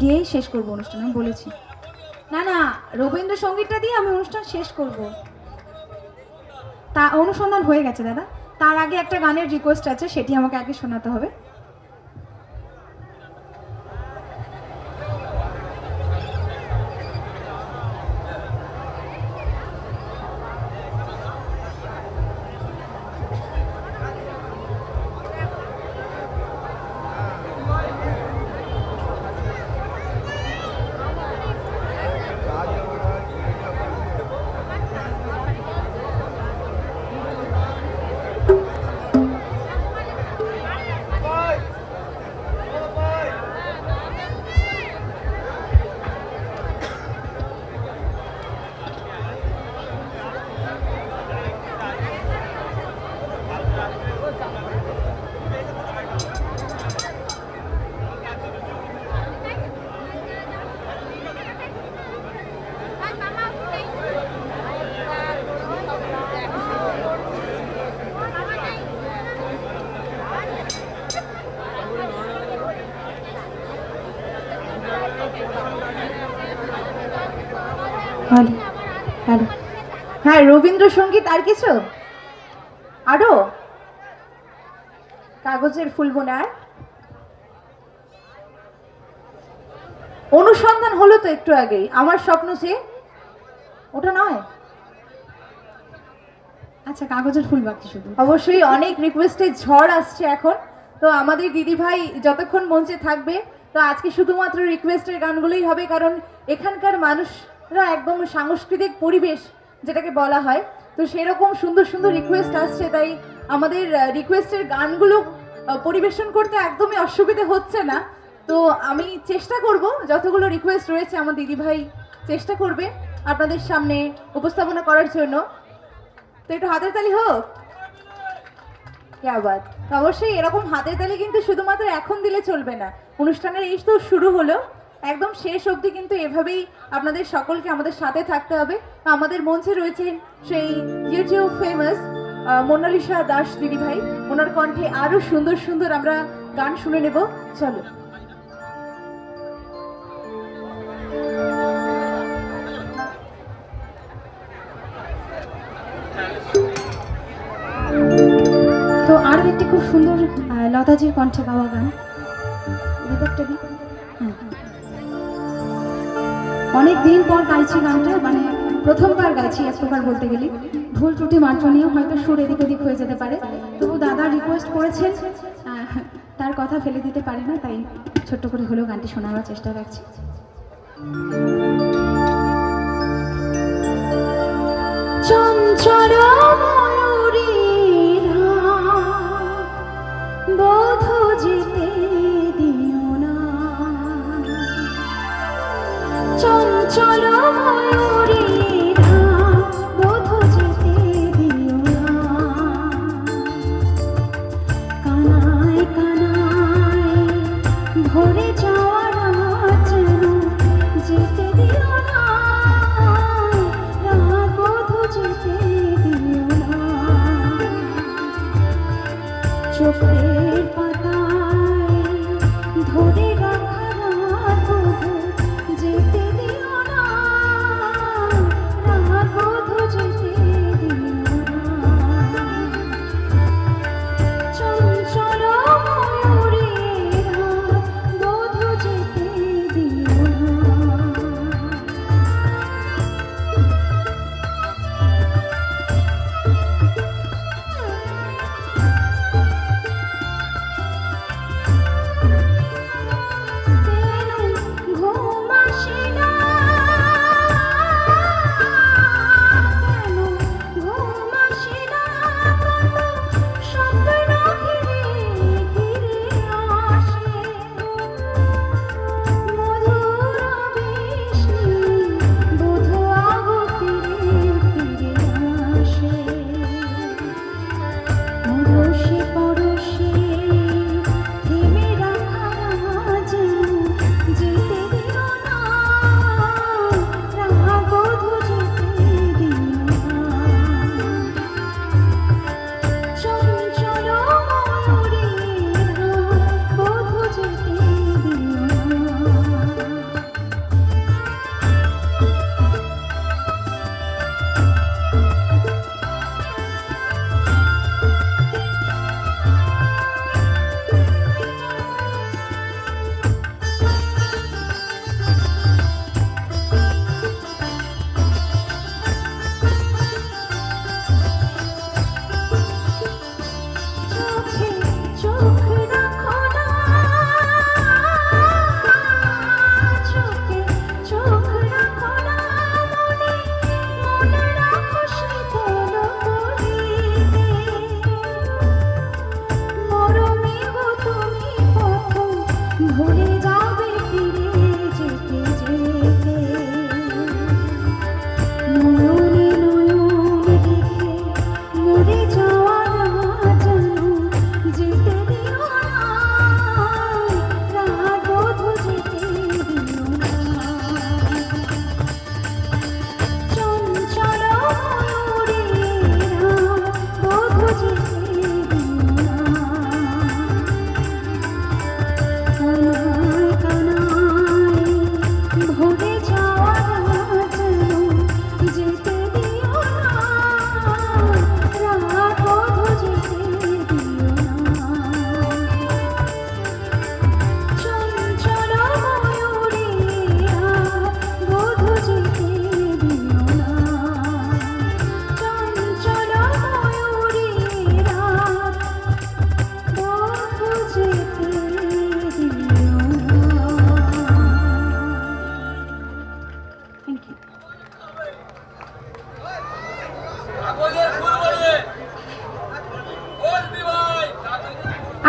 গিয়েই শেষ করবো অনুষ্ঠান, আমি বলেছি। না না, রবীন্দ্রসঙ্গীতটা দিয়ে আমি অনুষ্ঠান শেষ করব। তা অনুসন্ধান হয়ে গেছে দাদা, তার আগে একটা গানের রিকোয়েস্ট আছে, সেটি আমাকে আগে শোনাতে হবে। হ্যালো হ্যালো, হ্যাঁ রবীন্দ্রসঙ্গীত আর কিছু আরো, কাগজের ফুল বোনার অনুসন্ধান হলো তো একটু আগেই, আমার স্বপ্ন যে ওটা নয়। আচ্ছা কাগজের ফুল বাকি শুধু। অবশ্যই অনেক রিকোয়েস্টের ঝড় আসছে এখন, তো আমাদের দিদিভাই যতক্ষণ মঞ্চে থাকবে, তো আজকে শুধুমাত্র রিকোয়েস্টের গানগুলোই হবে, কারণ এখানকার মানুষরা একদম সাংস্কৃতিক পরিবেশ যেটাকে বলা হয়, তো সেরকম সুন্দর সুন্দর রিকোয়েস্ট আসছে, তাই আমাদের রিকোয়েস্টের গানগুলো পরিবেশন করতে একদমই অসুবিধে হচ্ছে না। তো আমি চেষ্টা করব, যতগুলো রিকোয়েস্ট রয়েছে আমার দিদিভাই চেষ্টা করবে আপনাদের সামনে উপস্থাপনা করার জন্য। তো একটু হাতের তালি হোক। কি আবার, অবশ্যই এরকম হাতের তালি কিন্তু শুধুমাত্র এখন দিলে চলবে না, অনুষ্ঠানের এই তো শুরু হলো, একদম শেষ অবধি কিন্তু এভাবেই আপনাদের সকলকে আমাদের সাথে থাকতে হবে। আমাদের মঞ্চে রয়েছেন সেই ইউটিউব ফেমাস মোনালিসা দাস দিদিভাই, ওনার কণ্ঠে আরো সুন্দর সুন্দর আমরা গান শুনে নেব। চলো। তো আরও একটি খুব সুন্দর লতাজির কণ্ঠে গাওয়া গান, হ্যাঁ অনেক দিন পর গাইছি গানটা, মানে প্রথমবার গাইছি এক প্রকার বলতে গেলে, ভুল ত্রুটি মার্জনীয় হয়তো সুর এদিক ওদিক হয়ে যেতে পারে, তবু দাদা রিকোয়েস্ট করেছেন, তার কথা ফেলে দিতে পারি না, তাই ছোট্ট করে হলেও গানটি শোনাবার চেষ্টা রাখছি। চঞ্চল বোধ যেতে দিও না, চঞ্চল ময়ূরীরা বোধ যেতে দিও না, কানায় কানায় ভরে যাওয়া রাত যেতে দিও না, রাত বোধ যেতে দিও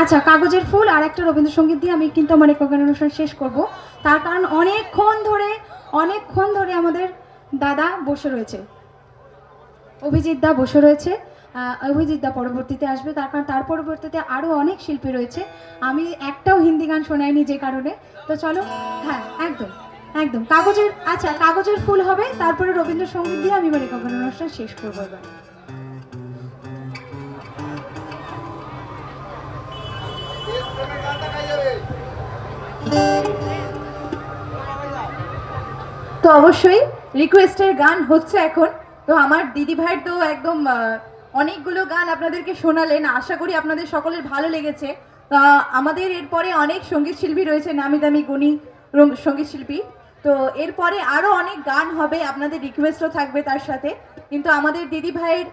আচ্ছা, কাগজের ফুল আর একটা রবীন্দ্রসঙ্গীত দিয়ে আমি কিন্তু আমার একক গান অনুষ্ঠান শেষ করব। তার কারণ অনেকক্ষণ ধরে আমাদের দাদা বসে রয়েছে, অভিজিৎ দা বসে রয়েছে। অভিজিৎ দা পরবর্তীতে আসবে, তার কারণ তার পরবর্তীতে আরও অনেক শিল্পী রয়েছে। আমি একটাও হিন্দি গান শোনাইনি যে কারণে। তো চলো, হ্যাঁ একদম একদম কাগজের ফুল হবে, তারপরে রবীন্দ্রসঙ্গীত দিয়ে আমি আমার একক গান অনুষ্ঠান শেষ করবো এবার। তো অবশ্যই রিকোয়েস্টের গান হচ্ছে এখন। তো আমার দিদি ভাইয়ের তো একদম অনেকগুলো গান আপনাদেরকে শোনালেন, আশা করি আপনাদের সকলের ভালো লেগেছে। আমাদের এরপরে অনেক সঙ্গীত শিল্পী রয়েছে, নামি দামি গুণী সঙ্গীত শিল্পী। তো এরপরে আরও অনেক গান হবে, আপনাদের রিকোয়েস্টও থাকবে তার সাথে। কিন্তু আমাদের দিদি ভাইয়ের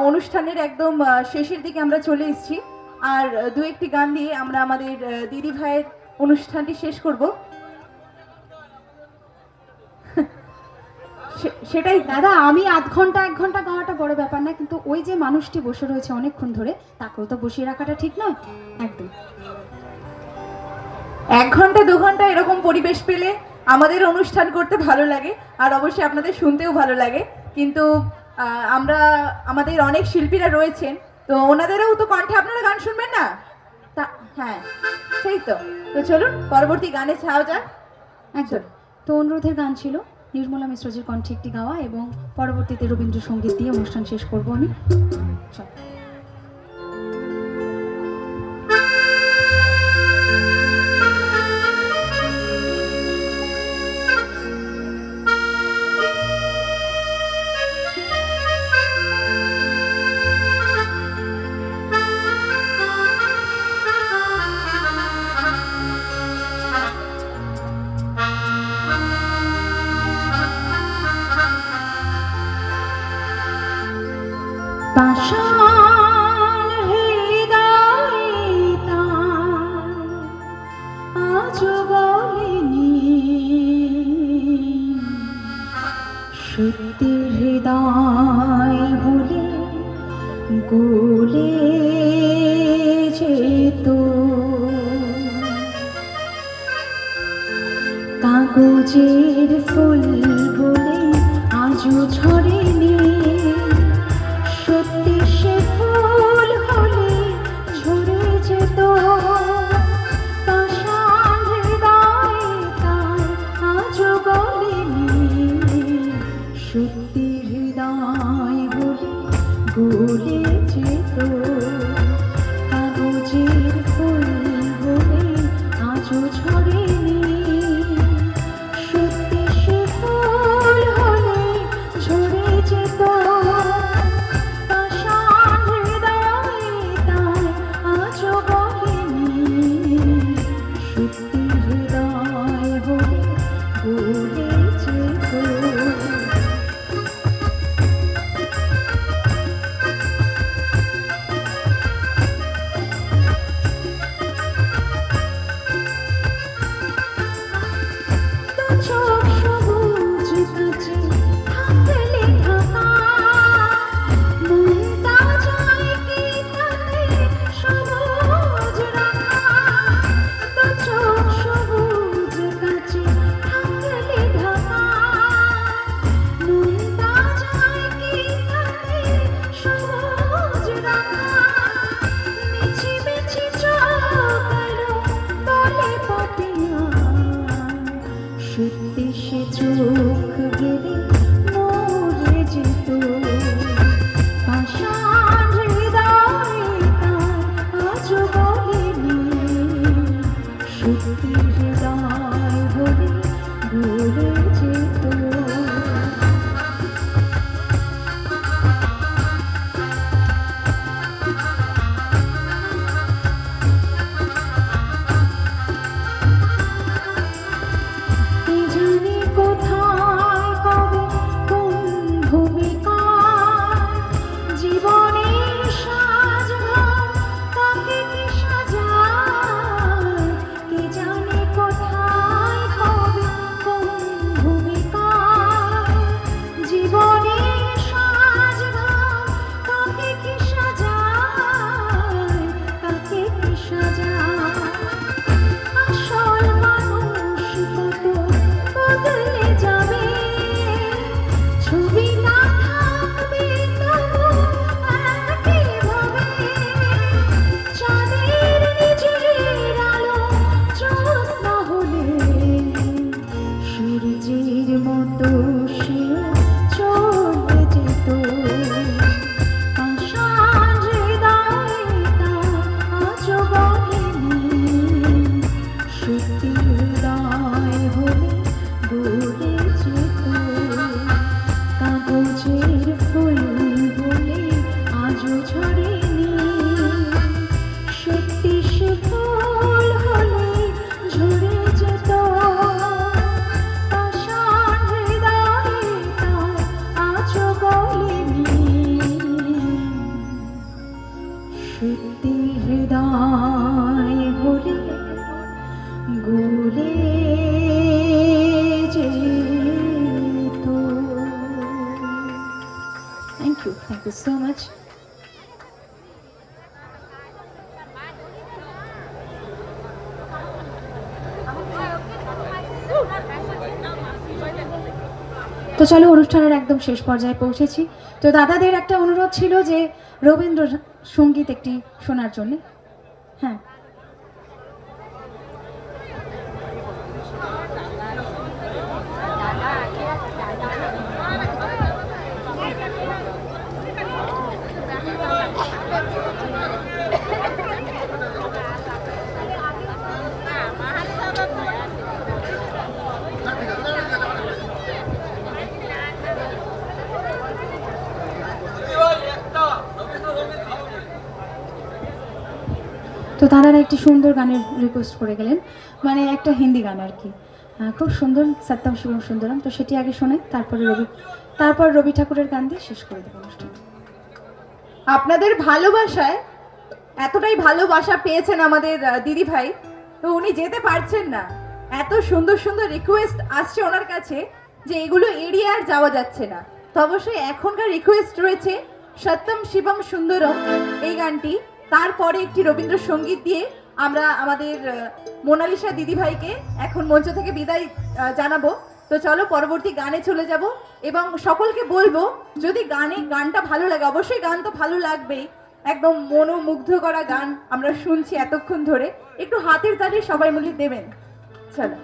অনুষ্ঠানের একদম শেষের দিকে আমরা চলে এসেছি, আর দু একটি গান দিয়ে আমরা আমাদের দিদি ভাইয়ের অনুষ্ঠানটি শেষ করব। সেটাই দাদা, আমি আধ ঘন্টা 1 ঘন্টা গাওয়াটা বড় ব্যাপার না, কিন্তু ওই যে মানুষটি বসে রয়েছে অনেকক্ষণ ধরে, তাকেও তো বসিয়ে রাখাটা ঠিক নয়। একদম 1 ঘন্টা 2 ঘন্টা এরকম পরিবেশ পেলে আমাদের অনুষ্ঠান করতে ভালো লাগে, আর অবশ্যই আপনাদের শুনতেও ভালো লাগে। কিন্তু আমাদের অনেক শিল্পীরা রয়েছেন, তো ওনাদেরও তো কণ্ঠে আপনারা গান শুনবেন না? তা হ্যাঁ, সেই তো। তো চলুন পরবর্তী গানে ছাওয়া যাক। একদম। তো অনুরোধের গান ছিল নির্মলা মিশ্রজির কণ্ঠে একটি গাওয়া, এবং পরবর্তীতে রবীন্দ্রসঙ্গীত দিয়ে অনুষ্ঠান শেষ করবো আমি। চল। পাষাণ হৃদয়ে তার আজ বলেনি, সত্যের হৃদয় হলে গলে যেত। কাগজের ফুল বলে আজও ঝরেনি, সত্যি সে ফুল হলে ঝরে যেত। পাষাণ হৃদয়ে তার আজও গলেনি, সত্যি হৃদয় হলে গলে যেত। কাগজের ফুল বলে আজও ঝরেনি, সত্যি সে ফুল হলে ঝরে যেত। Thank you so much. তো চলো অনুষ্ঠানের একদম শেষ পর্যায়ে পৌঁছেছি। তো দাদাদের একটা অনুরোধ ছিল যে রবীন্দ্র সঙ্গীত একটি শোনার জন্য। হ্যাঁ, তো তারা একটি সুন্দর গানের রিকোয়েস্ট করে গেলেন, মানে একটা হিন্দি গান আর কি। খুব সুন্দর, সত্যম শিবম সুন্দরম। তো সেটি আগে শোনাই, তারপর রবি ঠাকুরের গান দিয়ে শেষ করে দেবো অনুষ্ঠান। আপনাদের ভালোবাসায় এতটাই ভালোবাসা পেয়েছেন আমাদের দিদি ভাই, তো উনি যেতে পারছেন না। এত সুন্দর সুন্দর রিকোয়েস্ট আসছে ওনার কাছে যে এগুলো এড়িয়ে আর যাওয়া যাচ্ছে না। তো অবশ্যই এখনকার রিকোয়েস্ট রয়েছে সত্যম শিবম সুন্দরম এই গানটি, তারপরে একটি রবীন্দ্রসঙ্গীত দিয়ে আমরা আমাদের মোনালিসা দিদি ভাইকে এখন মঞ্চ থেকে বিদায় জানাবো। তো চলো পরবর্তী গানে চলে যাব এবং সকলকে বলবো যদি গানটা ভালো লাগে, অবশ্যই গান তো ভালো লাগবেই, একদম মনোমুগ্ধ করা গান আমরা শুনছি এতক্ষণ ধরে, একটু হাতের তালি সবাই মিলে দেবেন। চলো।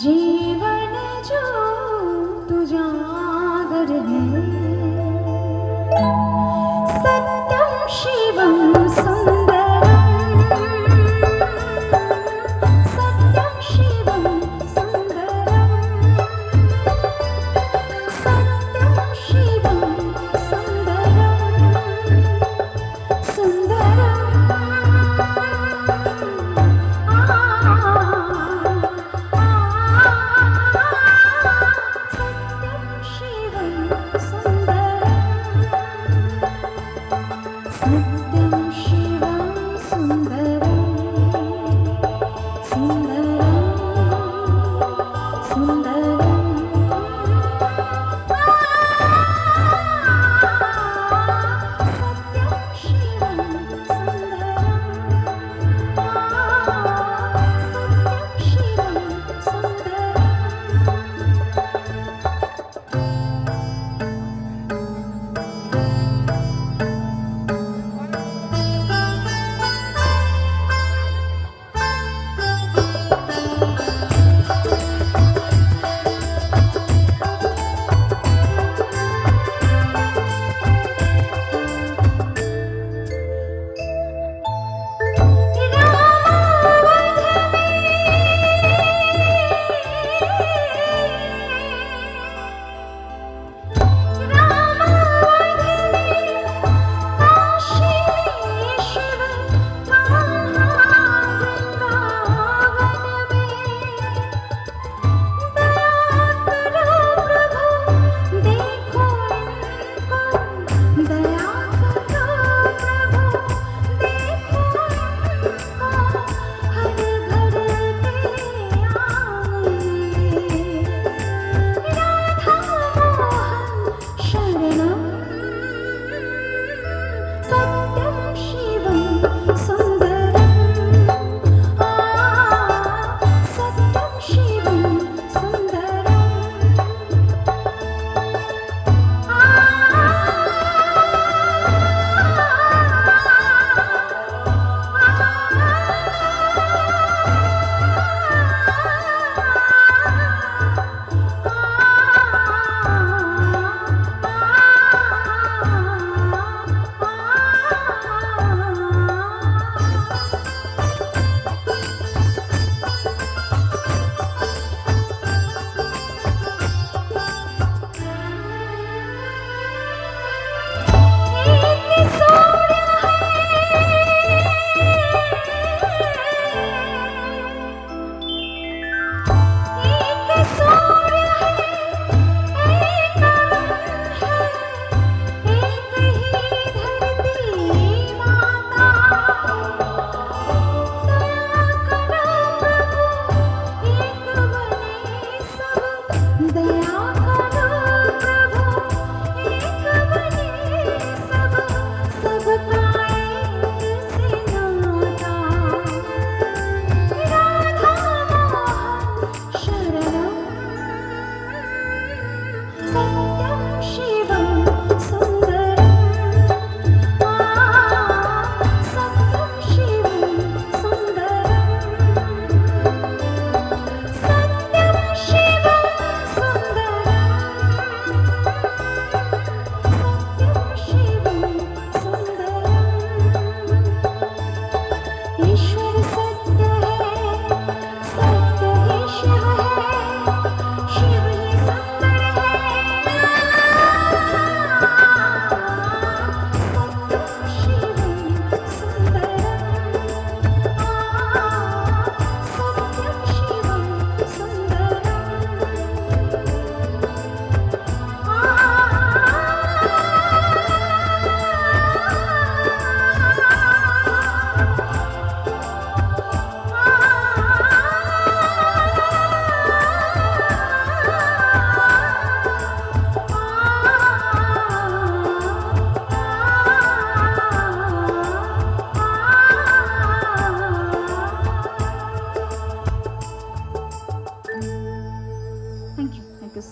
जीवन जो तुझागर है, सत्यम शिवम सुंदरम, सत्यम शिवम सुंदरम, सत्यम शिवम सुंदरम, सुंदरम। आ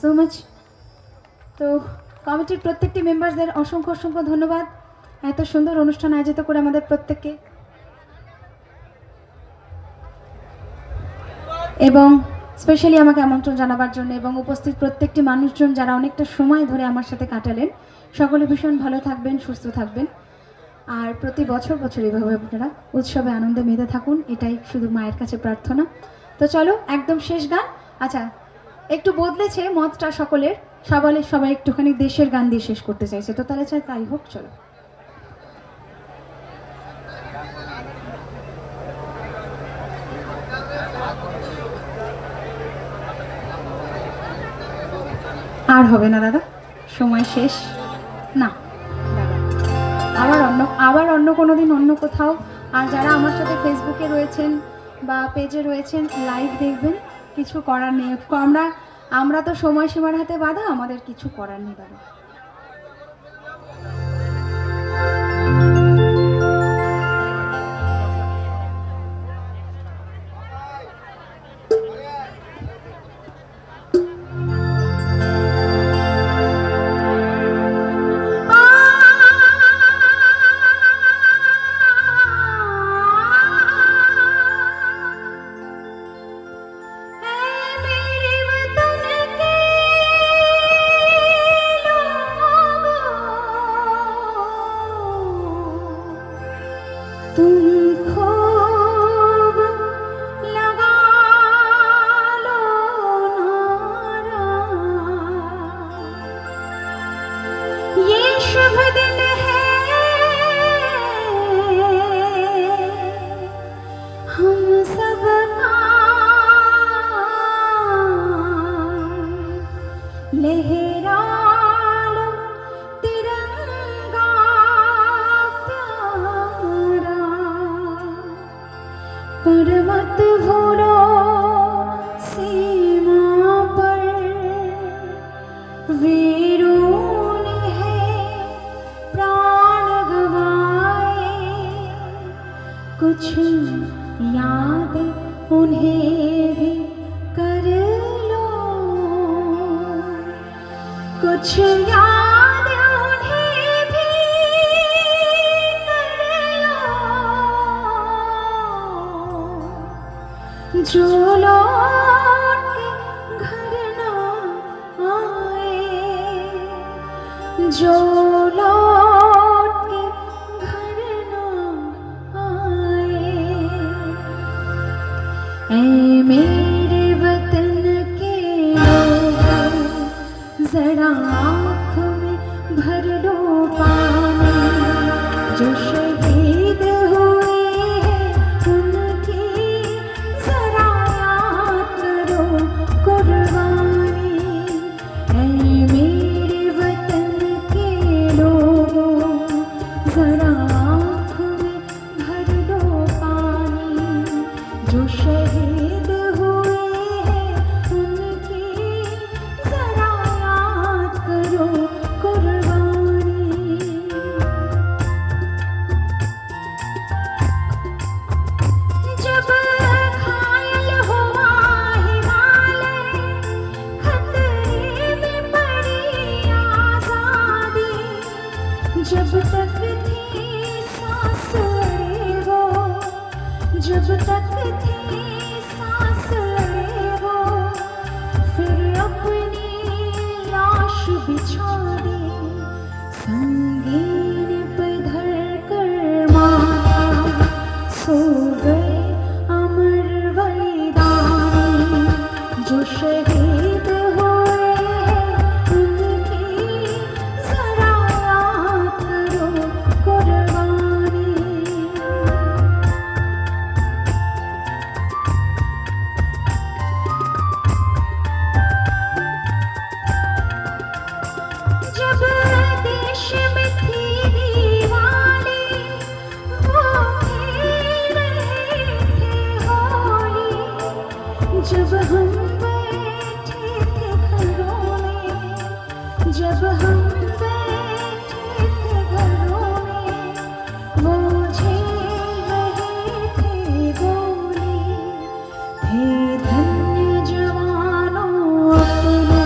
সো মাচ। তো কমিটির প্রত্যেকটি মেম্বারসদের অসংখ্য অসংখ্য ধন্যবাদ এত সুন্দর অনুষ্ঠান আয়োজিত করে আমাদের প্রত্যেককে, এবং স্পেশালি আমাকে আমন্ত্রণ জানাবার জন্য এবং উপস্থিত প্রত্যেকটি মানুষজন যারা অনেকটা সময় ধরে আমার সাথে কাটালেন, সকলে ভীষণ ভালো থাকবেন, সুস্থ থাকবেন, আর প্রতি বছর বছর এভাবে আপনারা উৎসবে আনন্দে মেতে থাকুন, এটাই শুধু মায়ের কাছে প্রার্থনা। তো চলো একদম শেষ গান। আচ্ছা, একটু বদলেছে মতটা সকলের, সবাই একটুখানি দেশের গান দিয়ে শেষ করতে চাইছে, তো তাহলে চাই তাই হোক। চলো। আর হবে না দাদা, সময় শেষ। না দাদা, আবার অন্য কোনো দিন অন্য কোথাও। আর যারা আমার সাথে ফেসবুকে রয়েছেন বা পেজে রয়েছেন, লাইভ দেখবেন, কিছু করার নেই। আমরা তো সময়সীমার হাতে বাঁধা, আমাদের কিছু করার নেই দাদা। पर मत भूलो सीमा पर वीरों ने है प्राण गवाए, कुछ याद उन्हें भी कर लो, कुछ याद उन्हें भी कर लो, जो लौट के घर ना आए, जो लौट के घर ना आए। ऐ मेरे वतन के लोगों, जरा आँख में भर लो पानी, जो शहीद हुए हैं उनकी जरा याद करो कुर्बानी। ऐ मेरे वतन के लोगों, जरा आँख में भर लो पानी, जो शहीद हुए हैं उनकी जरा याद करो कुर्बानी। जब घायल हुआ हिमालय, खतरे में पड़ी आजादी, जब तक थी सांस वो, जब तक थी सांस वो, फिर अपनी लाश बिछा दी, संगीन पे धर कर माथा, सो गए अमर बलिदानी, जो शहीद हुए हैं उनकी जरा याद करो कुर्बानी। जब देश में थी दीवाली, वो खेल रहे थे होली, जब हम बैठे थे घरों में, जब हम बैठे थे घरों में, वो झेल रहे थे गोली, थे धन्य जवानों अपने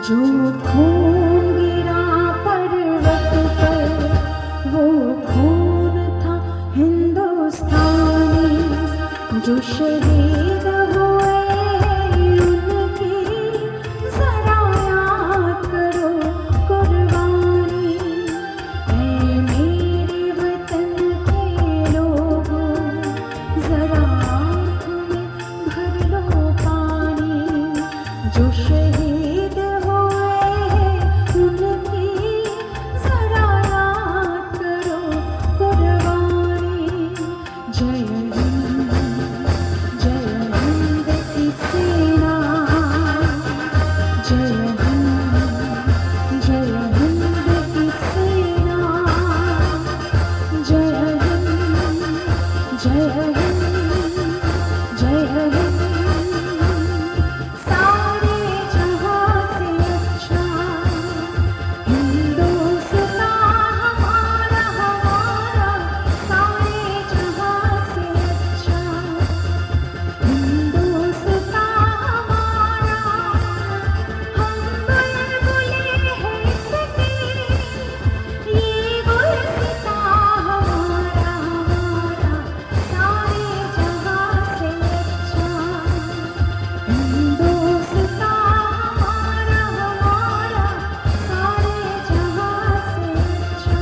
जो खून गिरा पर्वत पर वो खून था हिंदुस्तानी, जो शहीद हुए उनकी जरा याद करो कुर्बानी। ऐ मेरे वतन के लोगों जरा आँख में भर लो पानी, जो शहीद हुए उनकी जरा याद करो कुर्बानी। जय हिंद की सेना, जय हिंद की सेना, जय हिंद जय हिंद। सारे जहां से अच्छा हिंदुस्तान हमारा, हमारा सारे जहां से अच्छा हिंदुस्तान हमारा। हम बुलबुले हैं इसके, ये गुलसिता हमारा, हमारा सारे जहां से अच्छा हिंदुस्तान हमारा, हमारा सारे जहां से अच्छा।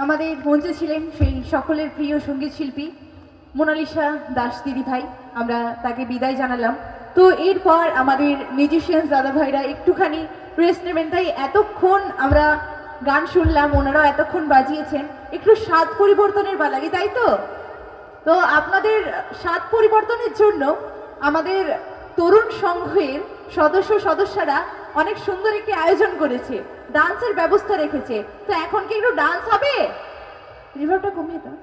আমাদের মঞ্চে ছিলেন সেই সকলের প্রিয় সঙ্গীত শিল্পী মোনালিসা দাস দিদি ভাই, আমরা তাকে বিদায় জানালাম। তো এরপর আমাদের মিউজিশিয়ানস দাদা ভাইরা একটুখানি রেস্ট নেবেন, তাই এতক্ষণ আমরা গান শুনলাম, ওনারাও এতক্ষণ বাজিয়েছেন, একটু স্বাদ পরিবর্তনের পালা, তাই তো? তো আপনাদের স্বাদ পরিবর্তনের জন্য আমাদের তরুণ সংঘের সদস্যরা অনেক সুন্দর একটি আয়োজন করেছে, ডান্সের ব্যবস্থা রেখেছে। তো এখন কি একটু ডান্স হবে? রিভারটা কমিয়ে দাও।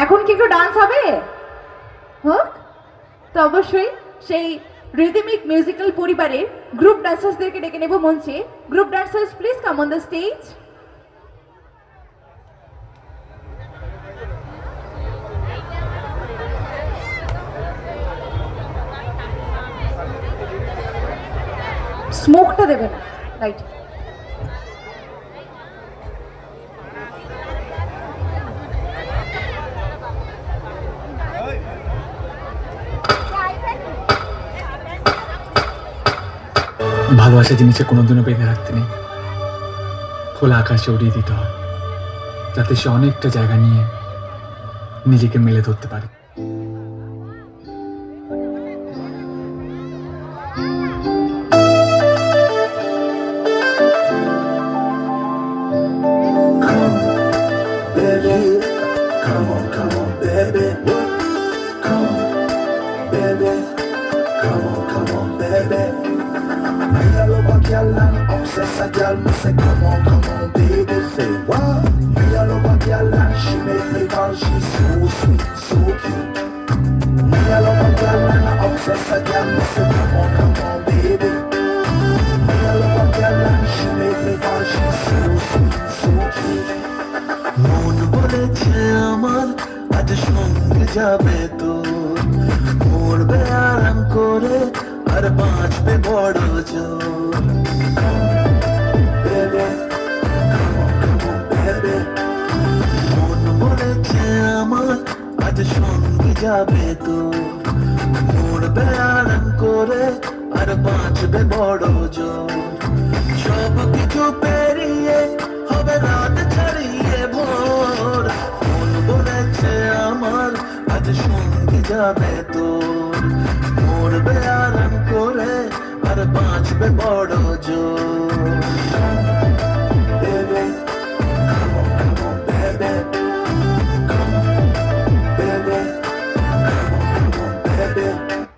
এখন কি একটু ডান্স হবে? হোক। তো অবশ্যই সেই রিদমিক মিউজিক্যাল পরিবারের গ্রুপ ডান্সার্সদেরকে ডেকে নেব মঞ্চে। Group dancers please come on the stage. স্মোকটা দেবে না, রাইট। ভালোবাসা জিনিসে কোনোদিনও বেঁধে রাখতে নেই, খোলা আকাশে উড়িয়ে দিতে হয়, যাতে সে অনেকটা জায়গা নিয়ে নিজেকে মেলে ধরতে পারে। Obsess a girl, me say come on, baby. Say what? Me a love a girl and she make me fall. She's so sweet, so cute. Me a love a girl and I obsess a girl. Me say come on, baby. Me a love a girl and she make me fall. She's so sweet, so cute. মন বলেছে আমার আজ সঙ্গে যাবে তো, মরবে আরাম করে আর বাঁচবে বড় জোর। মন বলেছে আমার আজ সঙ্গে যাবে তো, মরবে আরাম করে আর বাঁচবে বড় জোর। সব কিছু পেরিয়ে হবে রাত ছাড়িয়ে ভোর। মন বলেছে আমার আজ সঙ্গে যাবে তো, মরবে আরাম করে আর বাঁচবে বড় জোর। Baby, come on, baby. Come on, baby. Come on, baby.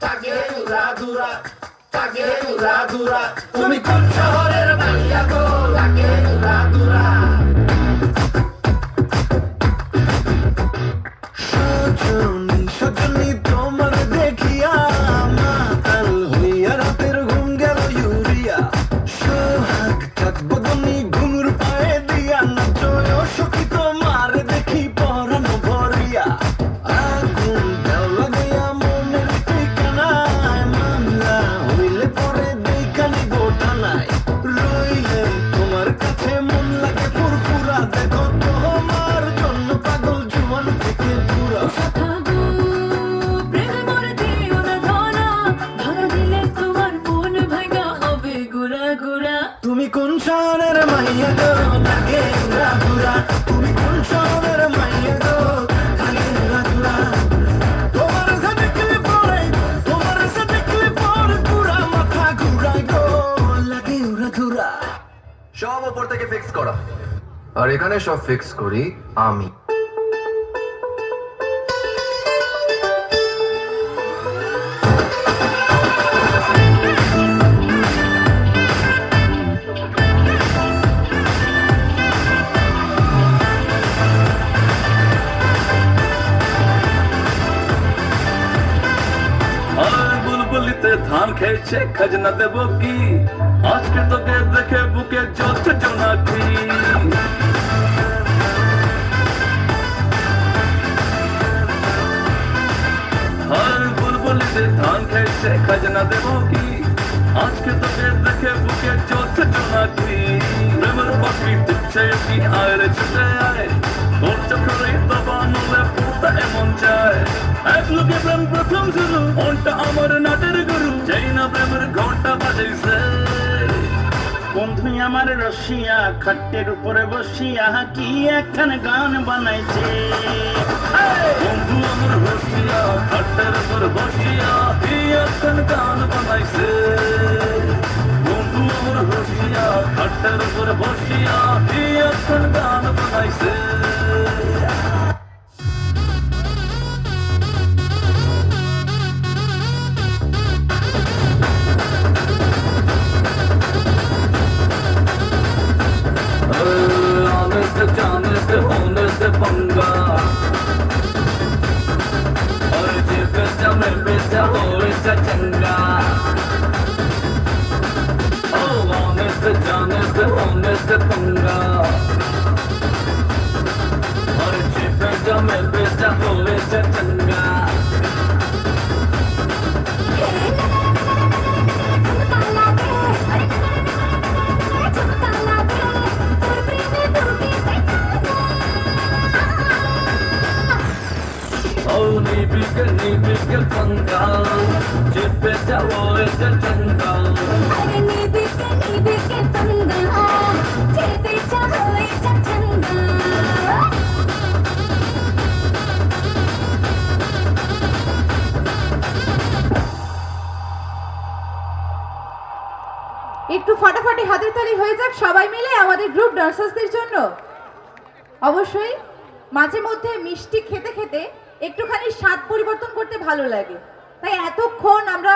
Take dura dura, take dura dura. তুমি কোন শহরের মাইয়া গো? take dura dura. সজনী আর এখানে সব ফিক্স করি আমি। বুলবুলিতে ধান খেয়েছে খাজনা দেব কি, আজকে তোকে দেখে বুকে জ্বলছে জোনাকি। বুলবুলিতে ধান খেয়েছে খাজনা দেব কি, আজকে তোকে দেখে বুকে জ্বলছে জোনাকি। প্রেমের পাখি দিচ্ছে কি আয় রে ছুটে আয়, তোর চোখে দবা নলে পুতা এমন চায়। এক লোকে প্রেম প্রথম শুরু, মনটা আমার নাটের গুরু, যেই না প্রেমের ঘন্টা বাজাইছে। বন্ধু আমার রসিয়া খাটের উপরে বসিয়া কি একখান গান বানাইছে। বন্ধু আমার রসিয়া খাটের উপর বসিয়া কি একখান গান বানাইছে। বন্ধু আমার রসিয়া খাটের উপর বসিয়া কি একখান গান বানাইছে। जानत होने से पंगा, और जे बेचा में बेचा होए चंगा। ओ जानत होने से पंगा, और जे बेचा में बेचा होए चंगा। নিবিকে গঙ্গা, চেপে যাবো এটা চঙ্গা। আরে নিবিকে গঙ্গা, চেপে যাবো এটা চঙ্গা। একটু ফাটাফাটি হাতের তালি হয়ে যাক সবাই মিলে আমাদের গ্রুপ ডান্সার্সদের জন্য। অবশ্যই মাঝে মধ্যে মিষ্টি খেতে খেতে একটুখানি স্বাদ পরিবর্তন করতে ভালো লাগে, তাই এতক্ষণ আমরা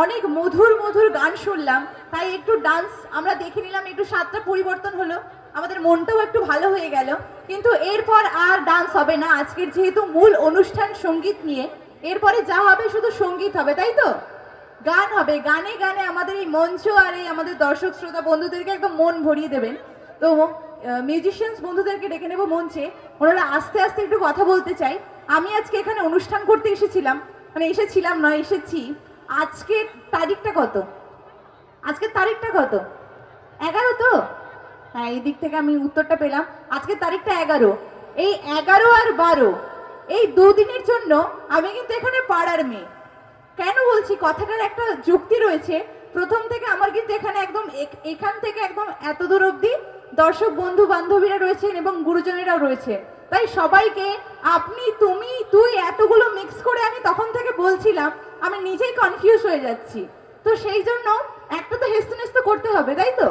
অনেক মধুর মধুর গান শুনলাম, তাই একটু ডান্স আমরা দেখে নিলাম, একটু স্বাদটা পরিবর্তন হলো, আমাদের মনটাও একটু ভালো হয়ে গেল। কিন্তু এরপর আর ডান্স হবে না, আজকের যেহেতু মূল অনুষ্ঠান সঙ্গীত নিয়ে, এরপরে যা হবে শুধু সঙ্গীত হবে, তাই তো? গান হবে, গানে গানে আমাদের এই মঞ্চ আর এই আমাদের দর্শক শ্রোতা বন্ধুদেরকে একদম মন ভরিয়ে দেবেন। তো মিউজিশিয়ানস বন্ধুদেরকে ডেকে নেব মঞ্চে, ওনারা আস্তে আস্তে একটু কথা বলতে চাই। আমি আজকে এখানে অনুষ্ঠান করতে এসেছিলাম, মানে এসেছিলাম নয়, এসেছি। আজকের তারিখটা কত? আজকের তারিখটা কত? 11 তো? হ্যাঁ, এই দিক থেকে আমি উত্তরটা পেলাম। আজকের তারিখটা 11। এই 11 আর 12 এই দুদিনের জন্য আমি কিন্তু এখানে পাড়ার মেয়ে। কেন বলছি? কথাটার একটা যুক্তি রয়েছে। প্রথম থেকে আমার কিন্তু এখানে একদম এখান থেকে একদম এত দূর অবধি দর্শক বন্ধু বান্ধবীরা রয়েছেন এবং গুরুজনেরাও রয়েছে, তাই সবাইকে আপনি তুমি তুই এতগুলো মিক্স করে আমি তখন থেকে বলছিলাম, আমি নিজেই কনফিউজ হয়ে যাচ্ছি। তো সেই জন্য একটা তো হেস্তনেস্ত করতে হবে, তাই তো?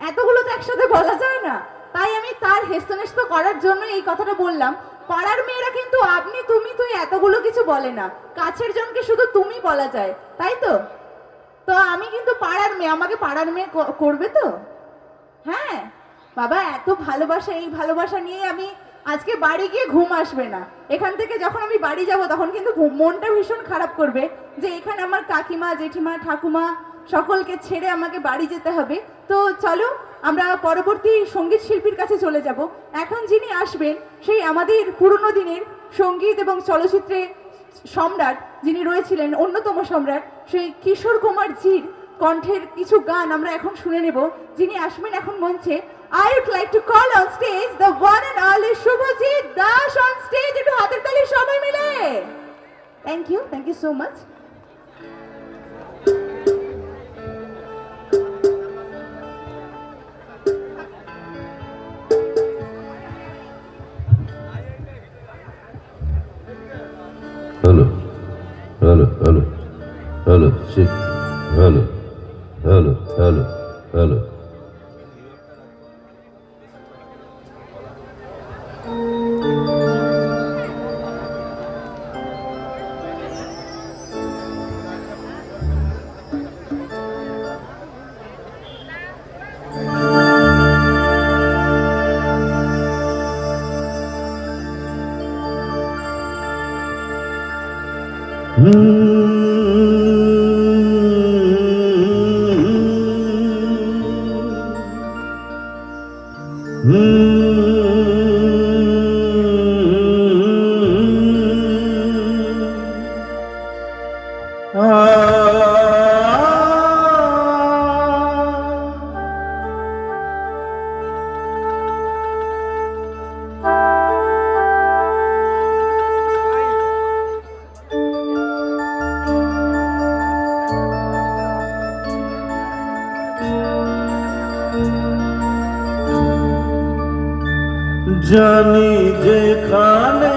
এতগুলো তো একসাথে বলা যায় না, তাই আমি তার হেস্তনেস্ত করার জন্য এই কথাটা বললাম। পাড়ার মেয়েরা কিন্তু আপনি তুমি তুই এতগুলো কিছু বলে না, কাছের জনকে শুধু তুমি বলা যায়, তাই তো? তো আমি কিন্তু পাড়ার মেয়ে, আমাকে পাড়ার মেয়ে করবে তো? হ্যাঁ বাবা, এত ভালোবাসা, এই ভালোবাসা নিয়ে আমি আজকে বাড়ি গিয়ে ঘুম আসবে না। এখান থেকে যখন আমি বাড়ি যাব তখন কিন্তু মনটা ভীষণ খারাপ করবে যে এখানে আমার কাকিমা জেঠিমা ঠাকুমা সকলকে ছেড়ে আমাকে বাড়ি যেতে হবে। তো চলো আমরা পরবর্তী সঙ্গীত শিল্পীর কাছে চলে যাব। এখন যিনি আসবেন সেই আমাদের পুরনো দিনের সঙ্গীত এবং চলচ্চিত্রে সম্রাট যিনি রয়েছিলেন, অন্যতম সম্রাট, সেই কিশোর কুমার জির কণ্ঠের কিছু গান আমরা এখন শুনে নেব। যিনি আসবেন এখন মঞ্চে, I would like to call on stage the one and only Shubhajit Das on stage. একটু হাতের তালি সবাই মিলে। Thank you so much. Hello, shit, hello. জানি যেখানে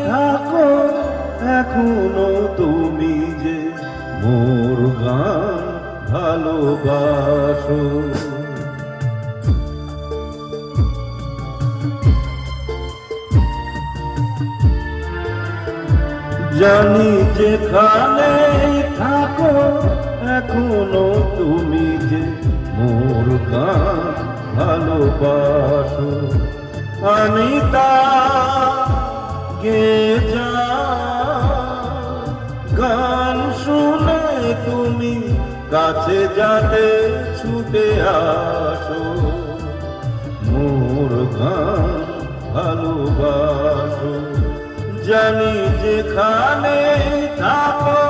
থাকো এখনো তুমি যে মোর গান ভালোবাসো। জানি যেখানে থাকো এখনো তুমি যে মোর গান ভালোবাসো। আমি তা গে যা গান শুনে তুমি কাছে যাতে ছুটে আসো। মোর গান ভালোবাসো। জানি যেখানে থাকো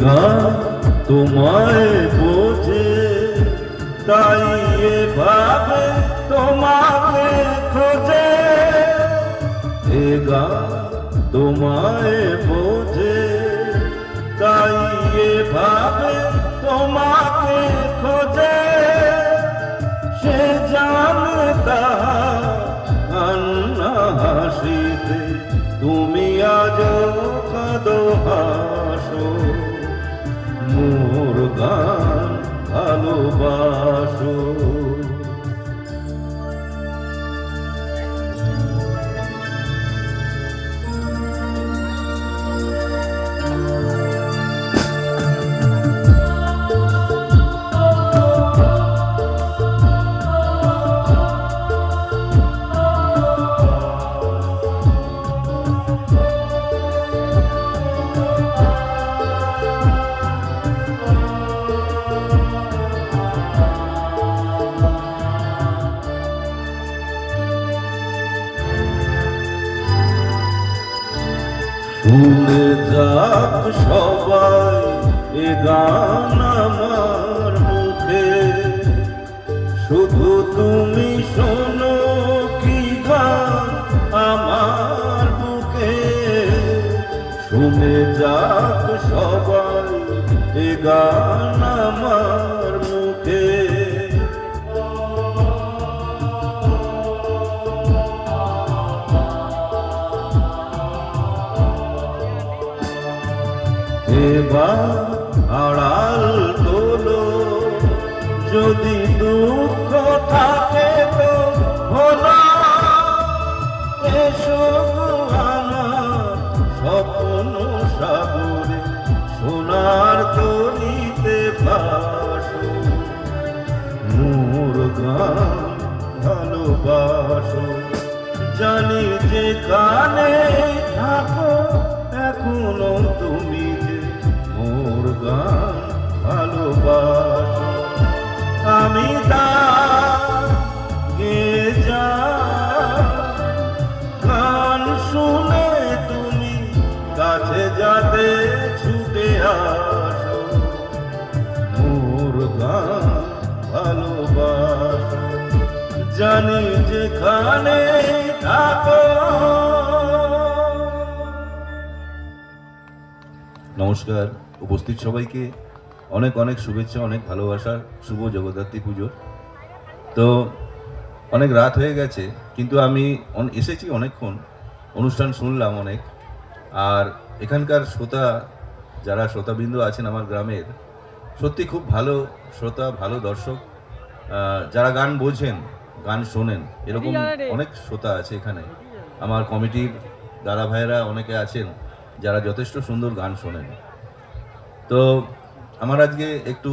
গান তোমায় বোঝে তাই এভাবে তোমাকে খোঁজে। এ গান তোমায় বোঝে তাই এভাবে তোমাকে খোঁজে। সে জানে তাহার কান্না হাসিতে তুমি আজও কাঁদো হাসো। মোর গান ভালোবাসো। শুনে যাক সবাই এ গান আমার মুখে। শুধু তুমি শোনো কি গান আমার বুকে। শুনে যাক সবাই এ গান আমার মুখে। এবার আড়াল তোলো যদি দুঃখ থাকে তো ভোলা। এসো আমার স্বপ্ন সাগরে সোনার তরিতে ভাসো। মোর গান ভালোবাসো। জানি যেখানে থাকো এখনো তুমি যে মোর গান ভালোবাসো। আমি তা গে যা গান শুনে তুমি কাছে যাতে ছুটে আসো। মোর গান ভালোবাসো জানি যেখানে থাকো। নমস্কার, উপস্থিত সবাইকে অনেক অনেক শুভেচ্ছা, অনেক ভালোবাসার শুভ জগদ্ধাত্রী পুজোর। তো অনেক রাত হয়ে গেছে, কিন্তু আমি এসেছি অনেকক্ষণ, অনুষ্ঠান শুনলাম অনেক। আর এখানকার শ্রোতা, যারা শ্রোতাবৃন্দ আছেন আমার গ্রামের, সত্যি খুব ভালো শ্রোতা, ভালো দর্শক, যারা গান বোঝেন, গান শোনেন, এরকম অনেক শ্রোতা আছে এখানে। আমার কমিটির দাদা ভাইয়েরা অনেকে আছেন যারা যথেষ্ট সুন্দর গান শোনেন। তো আমার আজকে একটু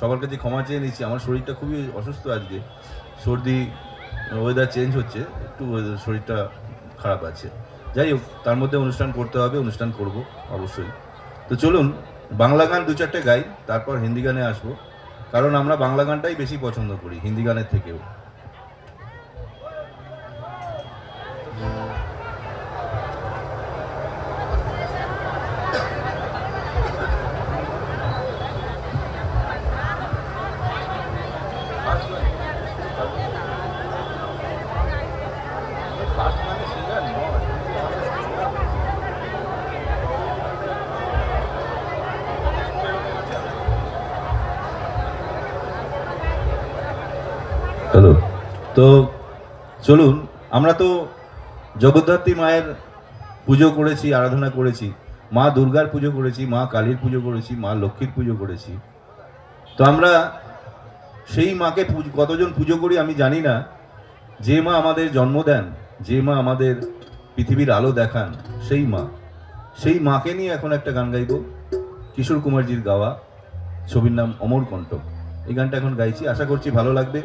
সবার কাছে ক্ষমা চেয়ে নিচ্ছি, আমার শরীরটা খুবই অসুস্থ আজকে, সর্দি, ওয়েদার চেঞ্জ হচ্ছে, একটু শরীরটা খারাপ আছে। যাই হোক, তার মধ্যে অনুষ্ঠান করতে হবে, অনুষ্ঠান করব অবশ্যই। তো চলুন বাংলা গান দু চারটে গাই, তারপর হিন্দি গানে আসবো, কারণ আমরা বাংলা গানটাই বেশি পছন্দ করি হিন্দি গানের থেকেও। হ্যালো, তো চলুন, আমরা তো জগদ্ধাত্রী মায়ের পুজো করেছি, আরাধনা করেছি, মা দুর্গার পুজো করেছি, মা কালীর পুজো করেছি, মা লক্ষ্মীর পুজো করেছি। তো আমরা সেই মাকে কতজন পুজো করি আমি জানি না। যে মা আমাদের জন্ম দেন, যে মা আমাদের পৃথিবীর আলো দেখান, সেই মাকে নিয়ে এখন একটা গান গাইব, কিশোর কুমারজির গাওয়া, ছবির নাম অমরকণ্টক। এই গানটা এখন গাইছি, আশা করছি ভালো লাগবে।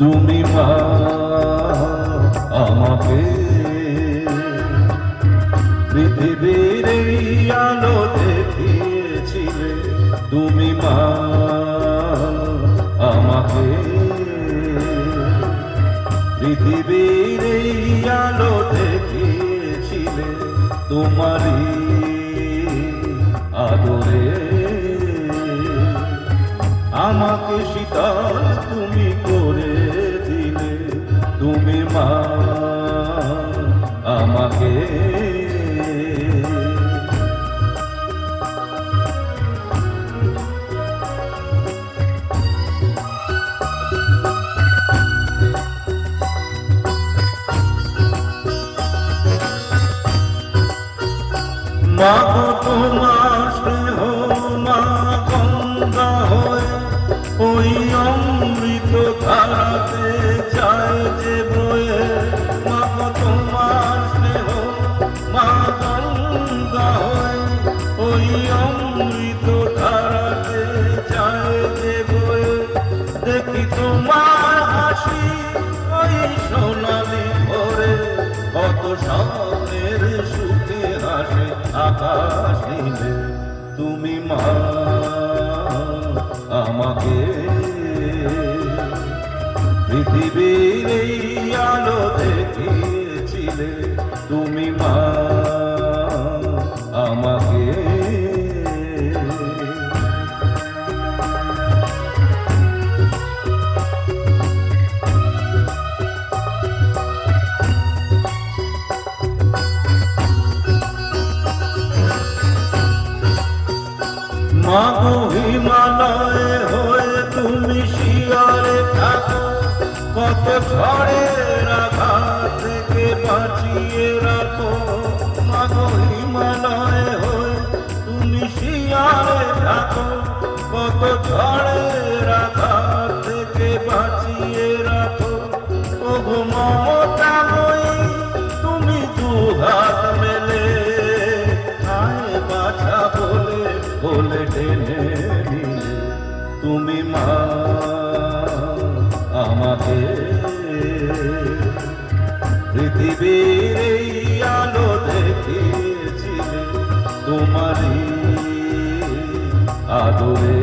তুমি মা আমাকে পৃথিবীর এই আলো দেখিয়েছিলে, তুমি মা আমাকে পৃথিবীর এই আলো দেখিয়েছিলে, তোমারই আদরে আমাকে শীতল তুমি করে দিলে, তুমি মা আমাকে। মা গো তোমার স্নেহ মা গঙ্গা হয়ে ওই অমৃত ধারাতে যায় যে বয়ে, মা গো তোমার স্নেহ মা গঙ্গা হয়ে ওই অমৃত ধারাতে যায় যে বয়ে, দেখি তোমার হাসি ওই সোনালি ভোরে, কত স্বপ্নের সুখে হাসে আকাশ নীলে, তুমি মা আমাকে পৃথিবীর এই আলো দেখিয়েছিলে, তুমি মা আমাকে। মা গো হিমালয়ে হয়ে তুমি শিয়রে থাকো, কত ঝড়ের আঘাত থেকে বাঁচিয়ে রাখো, মা গো হিমালয়ে হয়ে তুমি শিয়রে থাকো, কত ঝড়ের আঘাত থেকে বাঁচিয়ে রাখো, ও গো মা আদরে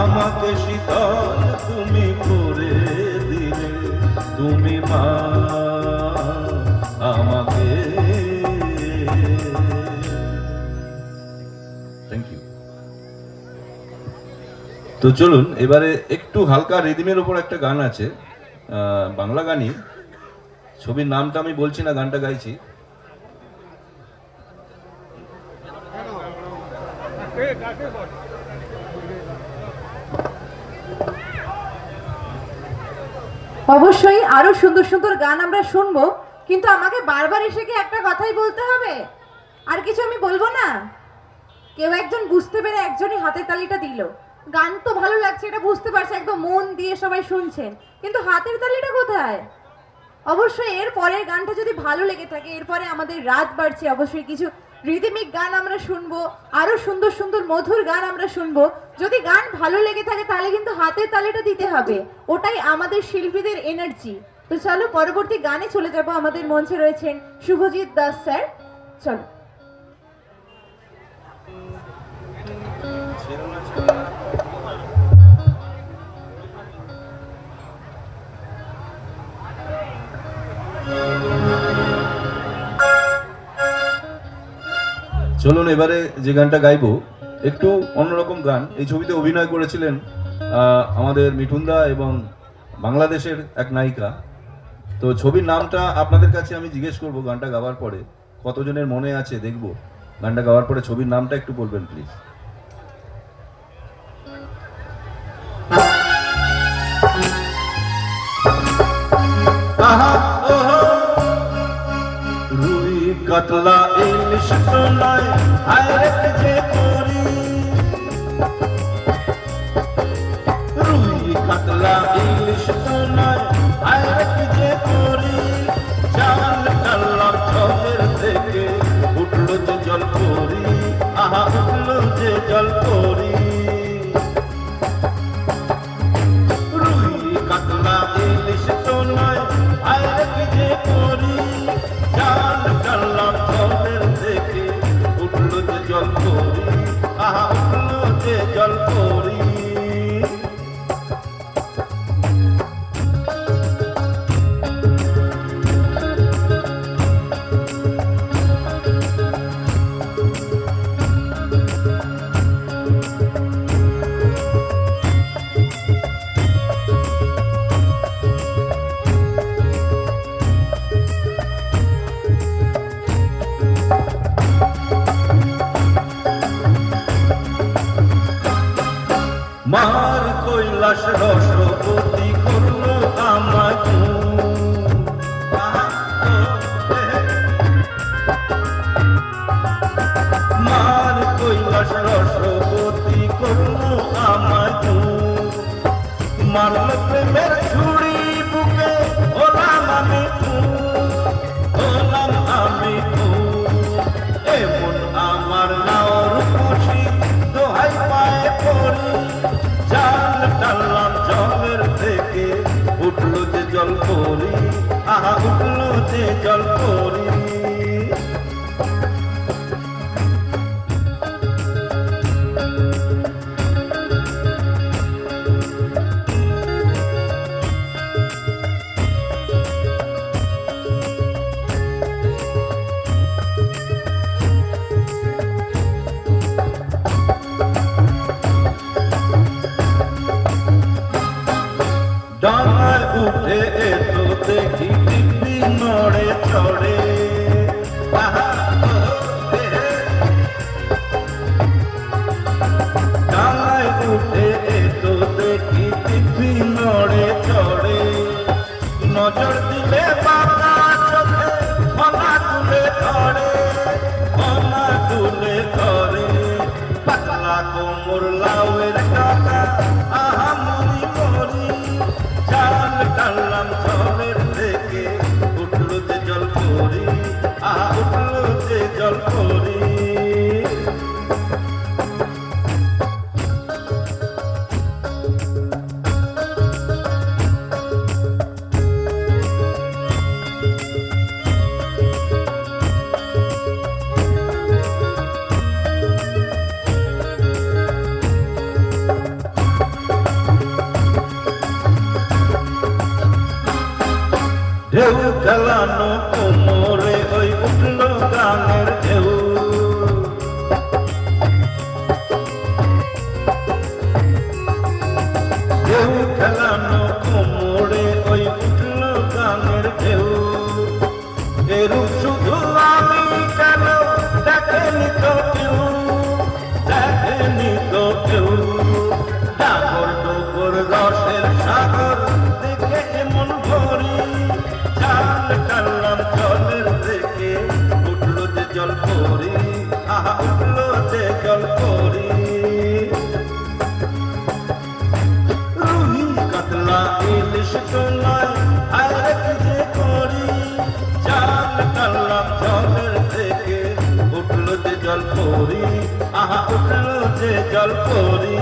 আমাকে শীতল তুমি করে দিলে, তুমি মা আমাকে। Thank you. তো চলুন এবারে একটু হালকা রিদিমের উপর একটা গান আছে, বাংলা গানই, ছবির নামটা আমি বলছি না, গানটা গাইছি। অবশ্যই আরো সুন্দর সুন্দর গান আমরা শুনবো, কিন্তু আমাকে বারবার এসে কি একটা কথাই বলতে হবে? আর কিছু আমি বলবো না? কেউ একজন বুঝতে পেরে একজনই হাতের তালিটা দিল, গান তো ভালো লাগছে এটা বুঝতে পারছে, একদম মন দিয়ে সবাই শুনছেন, কিন্তু হাতের তালিটা কোথায়? অবশ্যই এর পরের গানটা যদি ভালো লেগে থাকে, এরপরে আমাদের রাত বাড়ছে, অবশ্যই কিছু রিদমিক গান আমরা শুনবো, আরো সুন্দর সুন্দর মধুর গান আমরা শুনবো। যদি গান ভালো লেগে থাকে তাহলে কিন্তু হাতের তালিটা দিতে হবে, ওটাই আমাদের শিল্পীদের এনার্জি। তো চলো পরবর্তী গানে চলে যাব। আমাদের মঞ্চে রয়েছেন শুভজিৎ দাস স্যার, চলো। চলুন এবারে যে গানটা গাইবো একটু অন্যরকম গান। এই ছবিতে অভিনয় করেছিলেন আমাদের মিঠুনদা এবং বাংলাদেশের এক নায়িকা। তো ছবির নামটা আপনাদের কাছে আমি জিজ্ঞেস করব গানটা গাওয়ার পরে, কতজনের মনে আছে দেখব। গানটা গাওয়ার পরে ছবির নামটা একটু বলবেন প্লিজ। রুই কাতলা ইলিশ তো নয়, আরেক যে করি। রুই কাতলা ইলিশ তো নয়, আরেক যে করি। চাল কাল্লার ছলের থেকে উঠলো যে জল পরি, আহা উঠলো যে জল পরি। রুই কাতলা ইলিশ তো নয়, আরেক যে করি। চাল কাল্লার ছলের থেকে উঠলো যে জল পরি, আহা উঠলো যে জল পরি। মার কৈলাস রসবতী করলো আমায় খুন। মার কৈলাস রসবতী করলো আমায় খুন। মারল প্রেমের ছুরি বুকে, হলাম আমি খুন, হলাম আমি খুন। এমন আমার নাওর খুশি দোহাই পায়ে পড়ি। জাল টানলাম জলের থেকে উঠলো যে জল পরি, আহা উঠলো যে জল পরি। ডাঙায় উঠে এতো দেখি দিব্যি নড়ে চড়ে। ডাঙায় উঠে এতো দেখি দিব্যি নড়ে চড়ে। নজর দিলে বাঁকা চোখে ফলা তুলে ধরে, ফলা তুলে ধরে। পাতলা কোমর লাউয়ের ডাকা, আহা মরি মরি। চাল টানলাম জলের থেকে উঠলো যে জল পরি, আহা উঠলো যে জল পরি। ঢেউ খেলানো কোমরে ওই উঠল গানের ঢেউ ঢেউ খেলানো কোমরে ওই উঠল গানের ঢেউ এরূপ শুধু আমি কেন দেখেনি তো কেউ দেখেনি তো কেউ ডাগর ডোগর রসের সাগর দেখে এমন ভরি জাল টানলাম জলের থেকে উঠল যে জল পরি আহা উঠল যে জল পরি রুহি কাতলা ইলিশ তোলায় আরে কি যে করি জাল টানলাম জলের থেকে উঠল যে জল পরি আহা উঠল যে জল পরি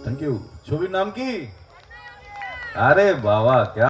থ্যাংক ইউ ছবির নাম কি আরে বাবা